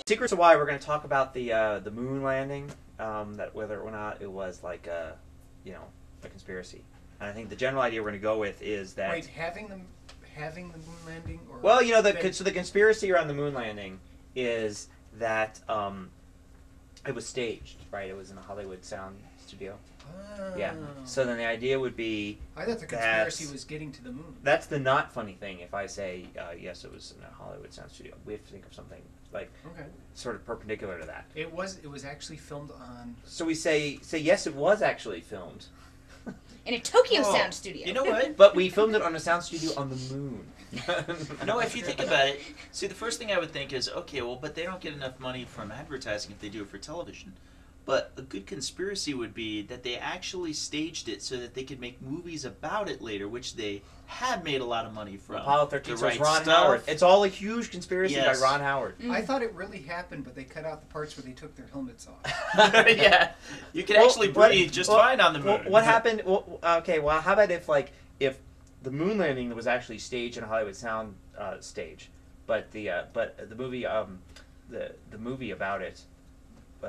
Secrets of why we're going to talk about the moon landing, that whether or not it was like a conspiracy. And I think the general idea we're going to go with is that having the moon landing, or so the conspiracy around the moon landing is that it was staged, right? It was in a Hollywood sound studio. Oh. Yeah. So then the idea would be I thought the conspiracy was getting to the moon. That's the not funny thing. If I say yes, it was in a Hollywood sound studio, we have to think of something like sort of perpendicular to that. It was actually filmed on. So we say yes, it was actually filmed in a Tokyo sound studio. You know what? But we filmed it on a sound studio on the moon. No, if you think about it, see, the first thing I would think is, okay, well, but they don't get enough money from advertising if they do it for television. But a good conspiracy would be that they actually staged it so that they could make movies about it later, which they had made a lot of money from. Apollo 13, so right it's Ron stuff. Howard. It's all a huge conspiracy by Ron Howard. I thought it really happened, but they cut out the parts where they took their helmets off. Yeah, you could actually breathe just fine on the moon. What happened? Okay, well, how about if the moon landing was actually staged in a Hollywood sound stage, but the movie the movie about it,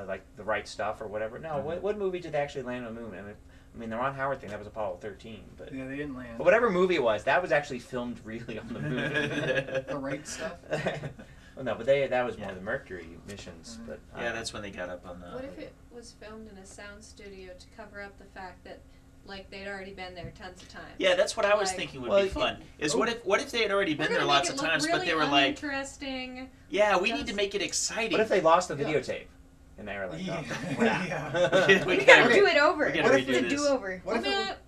like The Right Stuff or whatever. No, what movie did they actually land on the moon? I mean, the Ron Howard thing, that was Apollo 13. But yeah, they didn't land. But whatever movie it was, that was actually filmed really on the moon. The Right Stuff? Well, no, but that was more the Mercury missions. But yeah, that's when they got up on the... What if it was filmed in a sound studio to cover up the fact that, like, they'd already been there tons of times? Yeah, that's what I was thinking would be fun. What if they had already been there lots of times, really but they were like... interesting. Yeah, we need to make it exciting. What if they lost the videotape? And they were like, we gotta do it over. What if it's a do-over?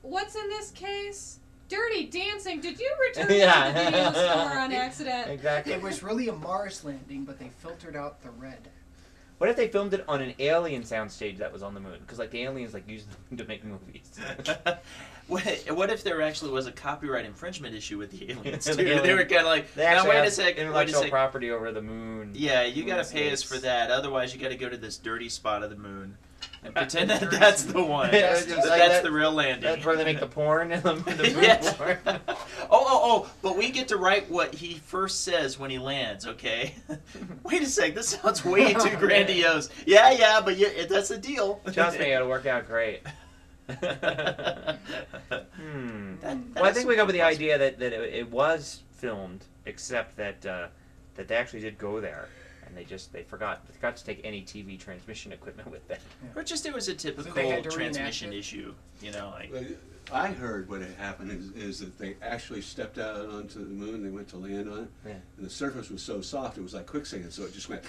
What's in this case? Dirty Dancing. Did you return to the video store on accident? Exactly. It was really a Mars landing, but they filtered out the red. What if they filmed it on an alien soundstage that was on the moon? Because like the aliens use them to make movies. What if there actually was a copyright infringement issue with the aliens too? They were kind of like, now wait a sec, intellectual property over the moon. Yeah, you got to pay us for that. Otherwise, you got to go to this dirty spot of the moon and pretend that that's the one. That's the real landing. That's where they make the porn and the moon yes. porn. But we get to write what he first says when he lands, okay? Wait a sec, this sounds way too grandiose. Yeah, but that's the deal. Trust me, it'll work out great. Well, I think we go with the idea that it was filmed, except that they actually did go there, and they forgot to take any TV transmission equipment with them. Yeah. Or just it was a typical transmission issue, like. I heard what had happened is that they actually stepped out onto the moon. They went to land on it, and the surface was so soft it was like quicksand, so it just went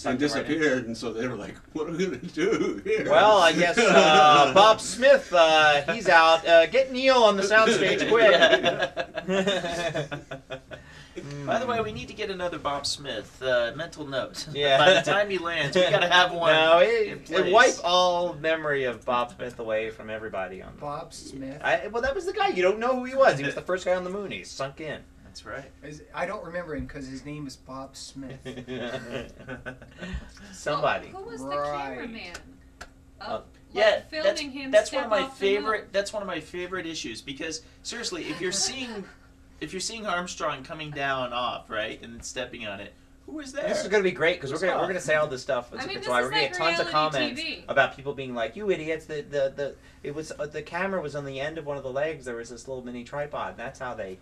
and disappeared. And so they were like, "What are we gonna do here?" Well, I guess Bob Smith, he's out. Get Neil on the soundstage quick. By the way, we need to get another Bob Smith. Mental note. Yeah. By the time he lands, we got to have one. No, it wiped all memory of Bob Smith away from everybody on Bob Smith. Well, that was the guy. You don't know who he was. He was the first guy on the moon. He's sunk in. That's right. I don't remember him because his name is Bob Smith. Somebody. Who was the cameraman? Yeah, filming him that's one of my off the moon. That's one of my favorite issues because seriously, if you're seeing Armstrong coming down off, right, and stepping on it, who is there? This is going to be great because we're going to say all this stuff. We're going to get tons of comments about people being like, "You idiots! The camera was on the end of one of the legs. There was this little mini tripod. And that's how they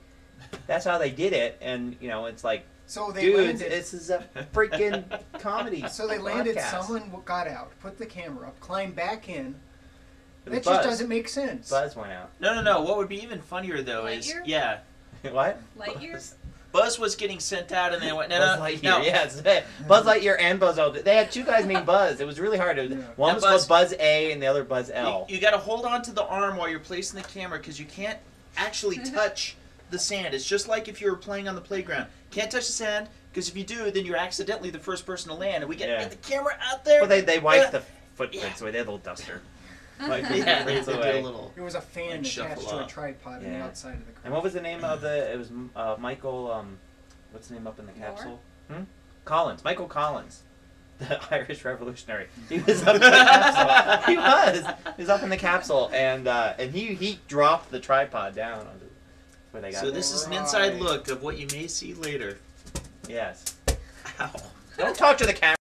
did it." And it's like, so they dude, landed, this is a freaking comedy. So they landed. Podcast. Someone got out, put the camera up, climbed back in. That Buzz. just doesn't make sense. Buzz went out. No. What would be even funnier though is What? Lightyear? Buzz was getting sent out, and they went, Buzz Lightyear, yes. Buzz Lightyear and Buzz Aldrin. They had two guys named Buzz. It was really hard. One was called Buzz A, and the other Buzz L. You got to hold on to the arm while you're placing the camera, because you can't actually touch the sand. It's just like if you were playing on the playground. Can't touch the sand, because if you do, then you're accidentally the first person to land, and we get the camera out there. Well, they wiped the footprints away. They had a little duster. They did a little. It was a fan attached to a tripod on the outside of the car. And what was the name of it was Michael, what's the name up in the capsule? Michael Collins, the Irish revolutionary. He was up in the capsule. He was up in the capsule, and he dropped the tripod down on where they got. So this is an inside look of what you may see later. Yes. Ow. Don't talk to the camera.